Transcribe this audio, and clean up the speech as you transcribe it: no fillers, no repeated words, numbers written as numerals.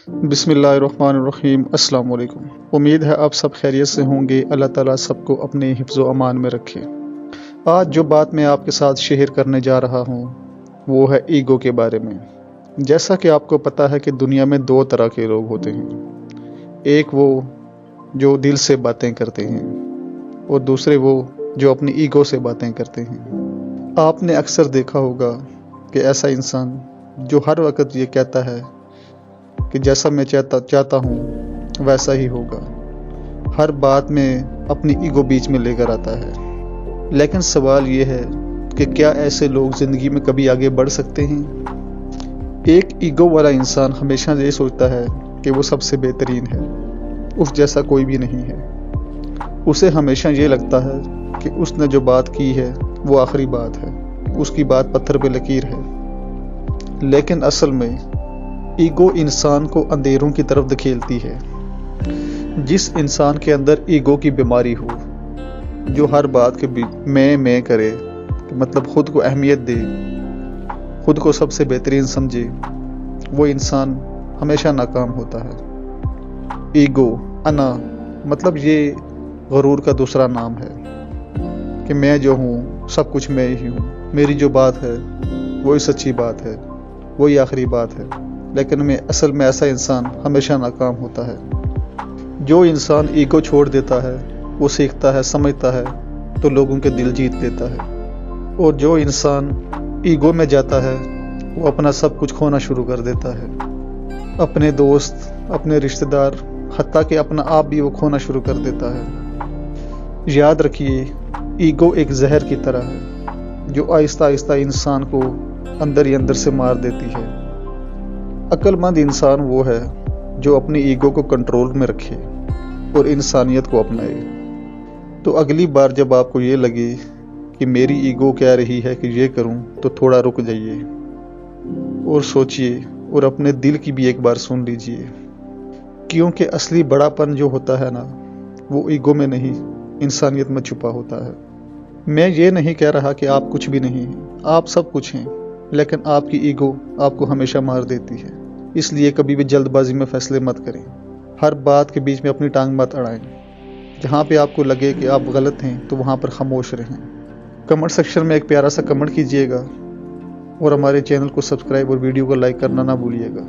بسم اللہ الرحمن الرحیم۔ السلام علیکم۔ امید ہے آپ سب خیریت سے ہوں گے۔ اللہ تعالیٰ سب کو اپنے حفظ و امان میں رکھے۔ آج جو بات میں آپ کے ساتھ شیئر کرنے جا رہا ہوں وہ ہے ایگو کے بارے میں۔ جیسا کہ آپ کو پتہ ہے کہ دنیا میں دو طرح کے لوگ ہوتے ہیں، ایک وہ جو دل سے باتیں کرتے ہیں اور دوسرے وہ جو اپنی ایگو سے باتیں کرتے ہیں۔ آپ نے اکثر دیکھا ہوگا کہ ایسا انسان جو ہر وقت یہ کہتا ہے کہ جیسا میں چاہتا ہوں ویسا ہی ہوگا، ہر بات میں اپنی ایگو بیچ میں لے کر آتا ہے۔ لیکن سوال یہ ہے کہ کیا ایسے لوگ زندگی میں کبھی آگے بڑھ سکتے ہیں؟ ایک ایگو والا انسان ہمیشہ یہ سوچتا ہے کہ وہ سب سے بہترین ہے، اس جیسا کوئی بھی نہیں ہے۔ اسے ہمیشہ یہ لگتا ہے کہ اس نے جو بات کی ہے وہ آخری بات ہے، اس کی بات پتھر پہ لکیر ہے۔ لیکن اصل میں ایگو انسان کو اندھیروں کی طرف دھکیلتی ہے۔ جس انسان کے اندر ایگو کی بیماری ہو، جو ہر بات کے میں کرے، مطلب خود کو اہمیت دے، خود کو سب سے بہترین سمجھے، وہ انسان ہمیشہ ناکام ہوتا ہے۔ ایگو، انا، مطلب یہ غرور کا دوسرا نام ہے کہ میں جو ہوں سب کچھ میں ہی ہوں، میری جو بات ہے وہی سچی بات ہے، وہی آخری بات ہے۔ لیکن اصل میں ایسا انسان ہمیشہ ناکام ہوتا ہے۔ جو انسان ایگو چھوڑ دیتا ہے، وہ سیکھتا ہے، سمجھتا ہے تو لوگوں کے دل جیت لیتا ہے، اور جو انسان ایگو میں جاتا ہے وہ اپنا سب کچھ کھونا شروع کر دیتا ہے، اپنے دوست، اپنے رشتہ دار، حتیٰ کہ اپنا آپ بھی وہ کھونا شروع کر دیتا ہے۔ یاد رکھیے، ایگو ایک زہر کی طرح ہے جو آہستہ آہستہ انسان کو اندر ہی اندر سے مار دیتی ہے۔ عقل مند انسان وہ ہے جو اپنی ایگو کو کنٹرول میں رکھے اور انسانیت کو اپنائے۔ تو اگلی بار جب آپ کو یہ لگے کہ میری ایگو کہہ رہی ہے کہ یہ کروں، تو تھوڑا رک جائیے اور سوچئے، اور اپنے دل کی بھی ایک بار سن لیجئے، کیونکہ اصلی بڑا پن جو ہوتا ہے نا، وہ ایگو میں نہیں، انسانیت میں چھپا ہوتا ہے۔ میں یہ نہیں کہہ رہا کہ آپ کچھ بھی نہیں ہیں، آپ سب کچھ ہیں، لیکن آپ کی ایگو آپ کو ہمیشہ مار دیتی ہے۔ اس لیے کبھی بھی جلد بازی میں فیصلے مت کریں، ہر بات کے بیچ میں اپنی ٹانگ مت اڑائیں۔ جہاں پہ آپ کو لگے کہ آپ غلط ہیں تو وہاں پر خاموش رہیں۔ کمنٹ سیکشن میں ایک پیارا سا کمنٹ کیجئے گا، اور ہمارے چینل کو سبسکرائب اور ویڈیو کو لائک کرنا نہ بھولیے گا۔